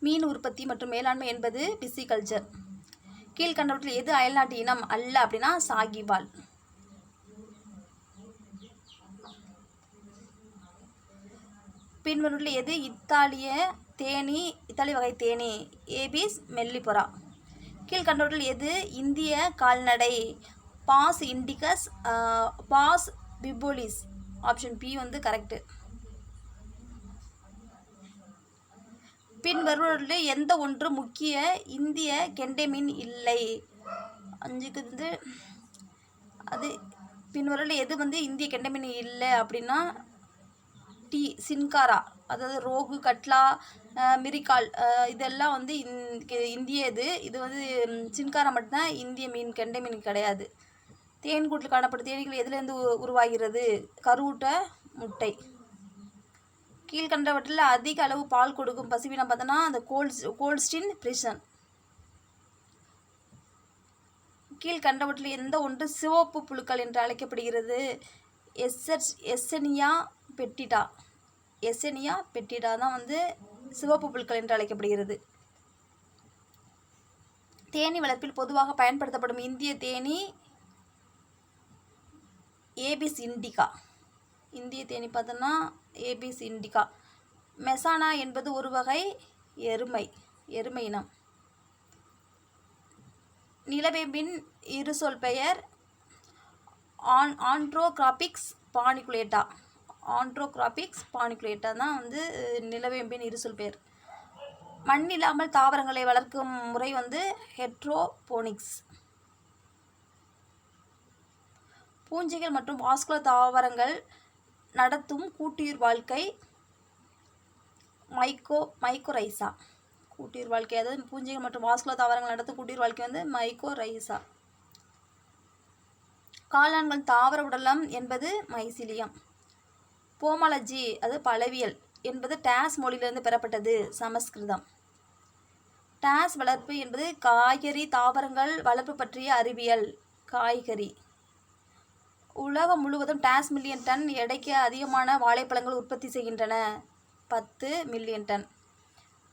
மீன் உற்பத்தி மற்றும் மேலாண்மை என்பது பிசிகல்ச்சர். கீழ்கண்டவற்றில் எது அயல்நாட்டு இனம் அல்ல அப்படின்னா சாகிவால். பின்வருவதில் எது இத்தாலிய வகை தேனீ? Apis mellifera. கீழ்கண்டவற்றில் எது இந்திய கால்நடை? Bos indicus, Bos bubalis. Option B correct. பின்வருவதில் எந்த ஒன்று முக்கிய இந்திய கெண்டை மீன் இல்லை? 5க்கு அது பின்வருவதில் எது இந்திய கெண்டை மீன் இல்லை அப்படின்னா சின்காரா. அதாவது ரோகு, கட்லா, மிரிக்கால் இதெல்லாம் இந்திய இது சின்காரா மட்டும்தான் இந்திய மீன், கெண்டை மீன் கிடையாது. தேன்கூட்டில் காணப்படும் தேனீக்கள் எதுலேருந்து உருவாகிறது? கருவுட்ட முட்டை. கீழ்கண்டவற்றில் அதிக அளவு பால் கொடுக்கும் பசுவினம் பார்த்தோன்னா அந்த கோல்ஸ்டீன் ஃப்ரிஷன். கீழ்கண்டவற்றில் எந்த ஒன்று சிவப்பு புழுக்கள் என்று அழைக்கப்படுகிறது? எஸ்ஸெனியா பெட்டிடா. எஸ்ஸெனியா பெட்டிடா தான் சிவப்பு புழுக்கள் என்று அழைக்கப்படுகிறது. தேனீ வளர்ப்பில் பொதுவாக பயன்படுத்தப்படும் இந்திய தேனீ ஏபிஸ் இண்டிகா. இந்திய தேனீ பார்த்தோன்னா ஏபிஸ் இண்டிகா. மெசானா என்பது ஒரு வகை எருமை இனம். நிலவேம்பின் இருசொல் பெயர் ஆண்ட்ரோகிராபிக்ஸ் பானிகுலேட்டா. ஆண்ட்ரோகிராபிக்ஸ் பானிகுலேட்டா தான் நிலவேம்பின் இருசொல் பெயர். மண் இல்லாமல் தாவரங்களை வளர்க்கும் முறை ஹெட்ரோபோனிக்ஸ். பூஞ்சைகள் மற்றும் வாஸ்குலர் தாவரங்கள் நடத்தும் கூட்டுயிர் வாழ்க்கை மைக்கோரைசா. கூட்டுயிர் வாழ்க்கை, அதாவது பூஞ்சைகள் மற்றும் வாஸ்குலர் தாவரங்கள் நடத்தும் கூட்டுயிர் வாழ்க்கை மைக்கோரைசா. காளான்கள் தாவர உடலம் என்பது மைசிலியம். போமாலஜி அது பலவியல் என்பது டேஸ் மொழியிலிருந்து பெறப்பட்டது, சமஸ்கிருதம். டேஸ் வளர்ப்பு என்பது காய்கறி தாவரங்கள் வளர்ப்பு பற்றிய அறிவியல், காய்கறி. உலகம் முழுவதும் டேஸ் மில்லியன் டன் எடைக்கு அதிகமான வாழைப்பழங்கள் உற்பத்தி செய்கின்றன, 10 மில்லியன் டன்.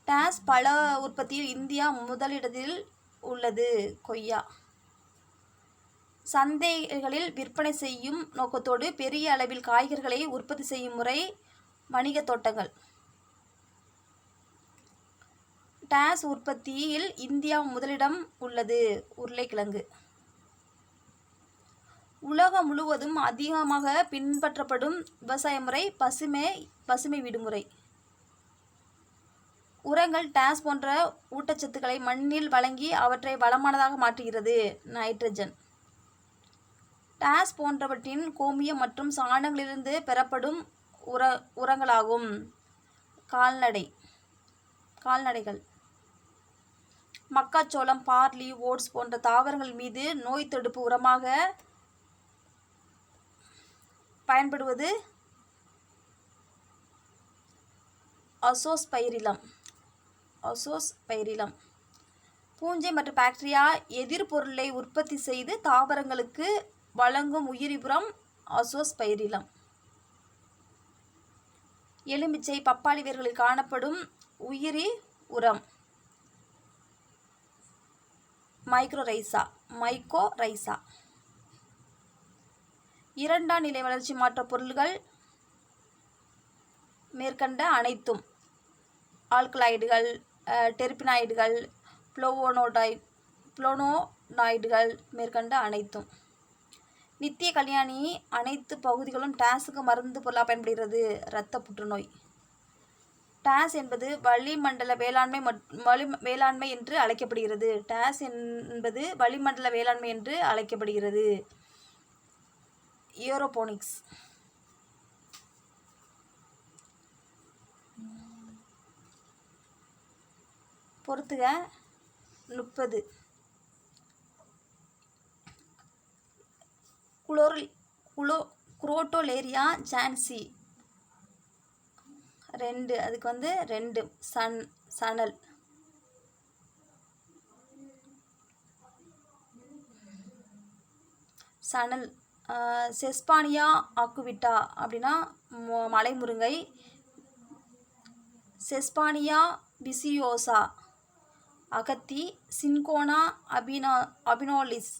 டேஸ் பழ உற்பத்தியில் இந்தியா முதலிடத்தில் உள்ளது, கொய்யா. சந்தைகளில் விற்பனை செய்யும் நோக்கத்தோடு பெரிய அளவில் காய்கறிகளை உற்பத்தி செய்யும் முறை வணிக தோட்டங்கள். டேஸ் உற்பத்தியில் இந்தியா முதலிடம் உள்ளது, உருளைக்கிழங்கு. உலகம் முழுவதும் அதிகமாக பின்பற்றப்படும் விவசாய முறை பசுமை விடுமுறை. உரங்கள் டேஸ் போன்ற ஊட்டச்சத்துக்களை மண்ணில் வழங்கி அவற்றை வளமானதாக மாற்றுகிறது, நைட்ரஜன். டேஸ் போன்றவற்றின் கோமியம் மற்றும் சாணங்களிலிருந்து பெறப்படும் உரங்களாகும், கால்நடைகள். மக்காச்சோளம், பார்லி, ஓட்ஸ் போன்ற தாவரங்கள் மீது நோய் தடுப்பு உரமாக பயன்படுவது அசோஸ்பைரிலம். பூஞ்சை மற்றும் பாக்டீரியா எதிர்பொருளை உற்பத்தி செய்து தாவரங்களுக்கு வழங்கும் உயிரி உரம் அசோஸ்பைரிலம். எலுமிச்சை, பப்பாளி வேர்களில் காணப்படும் உயிரி உரம் மைக்கோரைசா. இரண்டாம் நிலை வளர்ச்சி மாற்ற பொருள்கள் மேற்கண்ட அனைத்தும்: ஆல்கலாய்டுகள், டெர்பினாய்டுகள், புளோனோனாய்டுகள். மேற்கண்ட அனைத்தும். நித்திய கல்யாணி அனைத்து பகுதிகளும் டேஸுக்கு மருந்து பொருளாக பயன்படுகிறது, இரத்த புற்றுநோய். டேஸ் என்பது வளிமண்டல வேளாண்மை என்று அழைக்கப்படுகிறது. டேஸ் என்பது வளிமண்டல வேளாண்மை என்று அழைக்கப்படுகிறது, ஏரோபோனிக்ஸ். பொறுத்துக 30. குரோட்டோலேரியா ஜான்சி 2, அதுக்கு 2 சணல். செஸ்பானியா ஆக்குவிட்டா அப்படின்னா மலைமுருங்கை. செஸ்பானியா பிசியோசா அகத்தி, சின்கோனா அபினோலிஸ்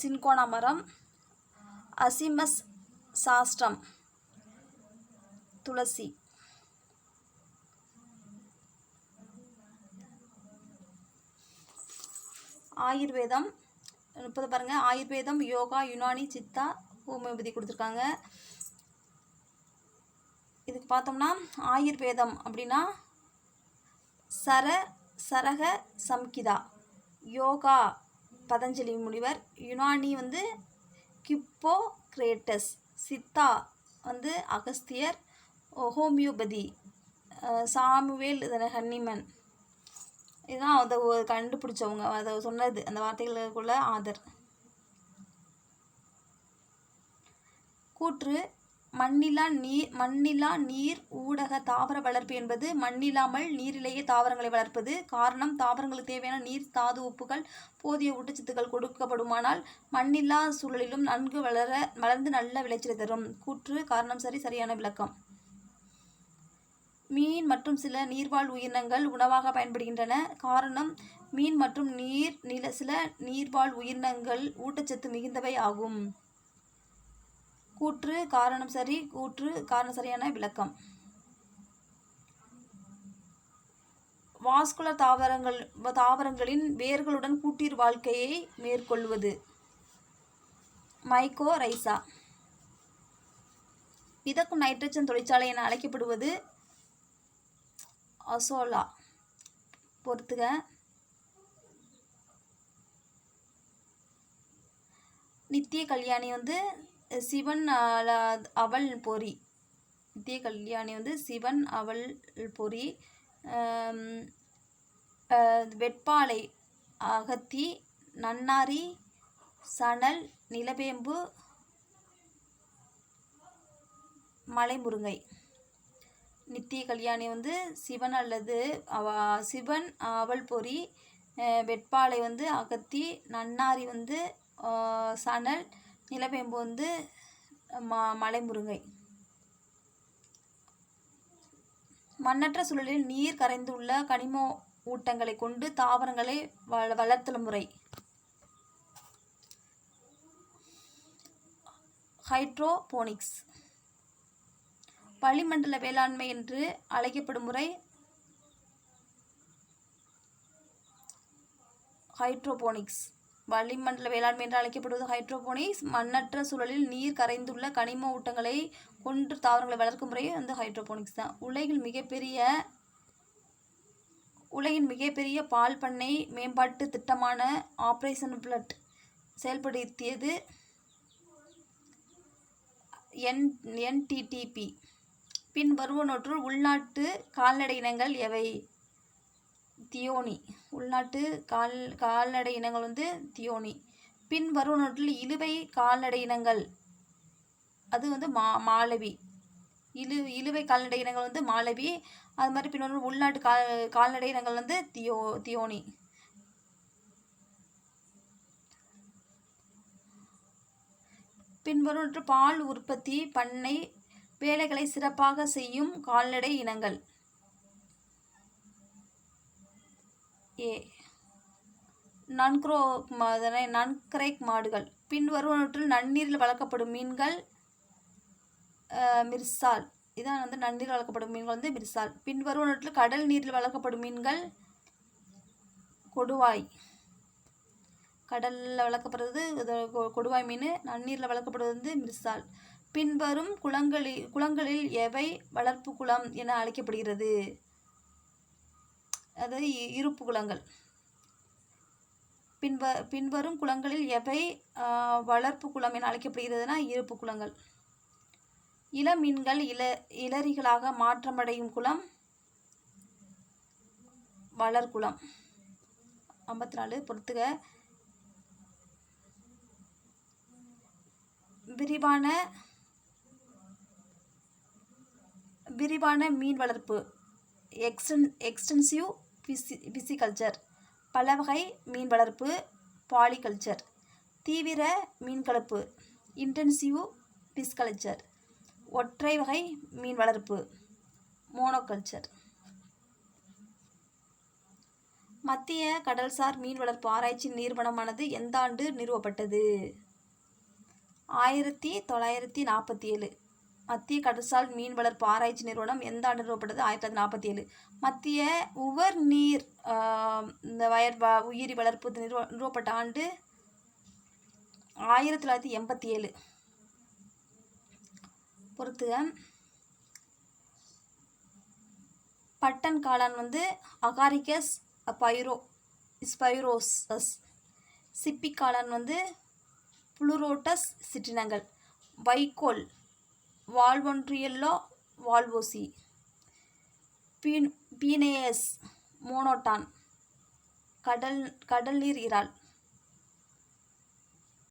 சின்கோனா மரம், அசிமஸ் சாஸ்ட்ரம் துளசி. ஆயுர்வேதம் 30 பாருங்கள். ஆயுர்வேதம், யோகா, யுனானி, சித்தா, ஹோமியோபதி கொடுத்துருக்காங்க. இதுக்கு பார்த்தோம்னா ஆயுர்வேதம் அப்படின்னா சரக சம்கிதா, யோகா பதஞ்சலி முனிவர், யுனானி வந்து கிப்போக்ரேட்டஸ், சித்தா வந்து அகஸ்தியர், ஹோமியோபதி சாமுவேல் ஹன்னிமன். இதுதான் அதை கண்டுபிடிச்சவங்க, அதை சொன்னது, அந்த வார்த்தைகளுக்குள்ள ஆதர். கூற்று மண்ணிலா நீர் ஊடக தாவர வளர்ப்பு என்பது மண்ணில்லாமல் நீரிலேயே தாவரங்களை வளர்ப்பது. காரணம், தாவரங்களுக்கு தேவையான நீர், தாது, உப்புகள், போதிய ஊட்டச்சத்துக்கள் கொடுக்கப்படுமானால் மண்ணில்லா சூழலிலும் நன்கு வளர்ந்து நல்ல விளைச்சலை தரும். கூற்று காரணம் சரி, சரியான விளக்கம். மீன் மற்றும் சில நீர்வாழ் உயிரினங்கள் உணவாக பயன்படுகின்றன. காரணம், மீன் மற்றும் சில நீர்வாழ் உயிரினங்கள் ஊட்டச்சத்து மிகுந்தவை ஆகும். கூற்று காரணம் சரி, கூற்று காரணம் சரியான விளக்கம். வாஸ்குலர் தாவரங்களின் வேர்களுடன் கூட்டீர் வாழ்க்கையை மேற்கொள்வது. மைக்கோரைசா. மிதக்கும் நைட்ரஜன் தொழிற்சாலை என அழைக்கப்படுவது அசோலா. பொறுத்துக. நித்திய கல்யாணி வந்து சிவன் அவள் பொறி. நித்திய கல்யாணி வந்து சிவன் அவள் பொறி. வெட்பாலை அகத்தி, நன்னாரி, சணல், நிலவேம்பு, மலைமுருங்கை. நித்திய கல்யாணி வந்து சிவன் சிவன் அவள் பொறி, வெட்பாலை வந்து அகத்தி, நன்னாரி வந்து சணல், நிலவேம்பு வந்து மலைமுருங்கை. மண்ணற்ற சூழலில் நீர் கரைந்துள்ள கனிம ஊட்டங்களை கொண்டு தாவரங்களை வளர்த்தல் முறை. ஹைட்ரோபோனிக்ஸ். வளிமண்டல வேளாண்மை என்று அழைக்கப்படும் முறை ஹைட்ரோபோனிக்ஸ். வளிமண்டல வேளாண்மை என்று அழைக்கப்படுவது ஹைட்ரோபோனிக்ஸ். மண்ணற்ற சூழலில் நீர் கரைந்துள்ள கனிம ஊட்டங்களை கொண்டு தாவரங்களை வளர்க்கும் முறை வந்து ஹைட்ரோபோனிக்ஸ் தான். உலகின் மிகப்பெரிய பால் பண்ணை மேம்பாட்டு திட்டமான ஆப்ரேஷன் ஃப்ளட் செயல்படுத்தியது NTTP. பின் வருவனவற்றுள் உள்நாட்டு கால்நடை இனங்கள் எவை? தியோனி. உள்நாட்டு கால்நடை இனங்கள் வந்து தியோனி. பின் வருவனவற்றில் இழுவை கால்நடை இனங்கள் அது வந்து மாலவி. இழுவை கால்நடை இனங்கள் வந்து மாலவி. அது மாதிரி பின்வரும் உள்நாட்டு கால்நடை இனங்கள் வந்து தியோனி. பின்வருவனற்று பால் உற்பத்தி பண்ணை வேலைகளை சிறப்பாக செய்யும் கால்நடை இனங்கள். ஏ நன்கிரேக் மாடுகள். பின்வருவனவற்றில் நன்னீரில் வளர்க்கப்படும் மீன்கள் மிர்சால். இதான் வந்து நன்னீரில் வளர்க்கப்படும் மீன்கள் வந்து மிர்சால். பின்வருவனவற்றில் கடல் நீரில் வளர்க்கப்படும் மீன்கள் கொடுவாய். கடலில் வளர்க்கப்படுறது கொடுவாய் மீன். நன்னீரில் வளர்க்கப்படுவது வந்து மிர்சால். பின்வரும் குளங்களில் எவை வளர்ப்பு குளம் என அழைக்கப்படுகிறது? அதாவது இருப்பு குளங்கள். பின்வரும் குளங்களில் எவை வளர்ப்பு குளம் என அழைக்கப்படுகிறதுனா இருப்பு குளங்கள். இளமீன்கள் இளறிகளாக மாற்றமடையும் குளம் வளர்குளம். 54 பொறுத்துக. விரிவான மீன் வளர்ப்பு எக்ஸ்டென்சிவ் பிசிகல்ச்சர். பலவகை மீன் வளர்ப்பு பாலிகல்ச்சர். தீவிர மீன்வளர்ப்பு இன்டென்சிவ் பிஸ்கல்ச்சர். ஒற்றை வகை மீன் வளர்ப்பு மோனோகல்ச்சர். மத்திய கடல்சார் மீன் வளர்ப்பு ஆராய்ச்சி நிறுவனமானது எந்த ஆண்டு நிறுவப்பட்டது? 1947. மத்திய கடல்சார் மீன் வளர்ப்பு ஆராய்ச்சி நிறுவனம் எந்த ஆண்டு நிறுவப்பட்டது? 1947. மத்திய உவர் நீர் இந்த உயிரி வளர்ப்பு நிறுவப்பட்ட ஆண்டு 1987. பொறுத்துக. பட்டன் காளான் அகாரிகஸ் ஸ்பைரோசஸ். சிப்பி காளான் புளுரோட்டஸ் சிற்றினங்கள். வைக்கோல் வால்வொன்ட்ரியல்லா வால்வோசி. பீனேயஸ் மோனோடான் கடல் நீர் இறால்.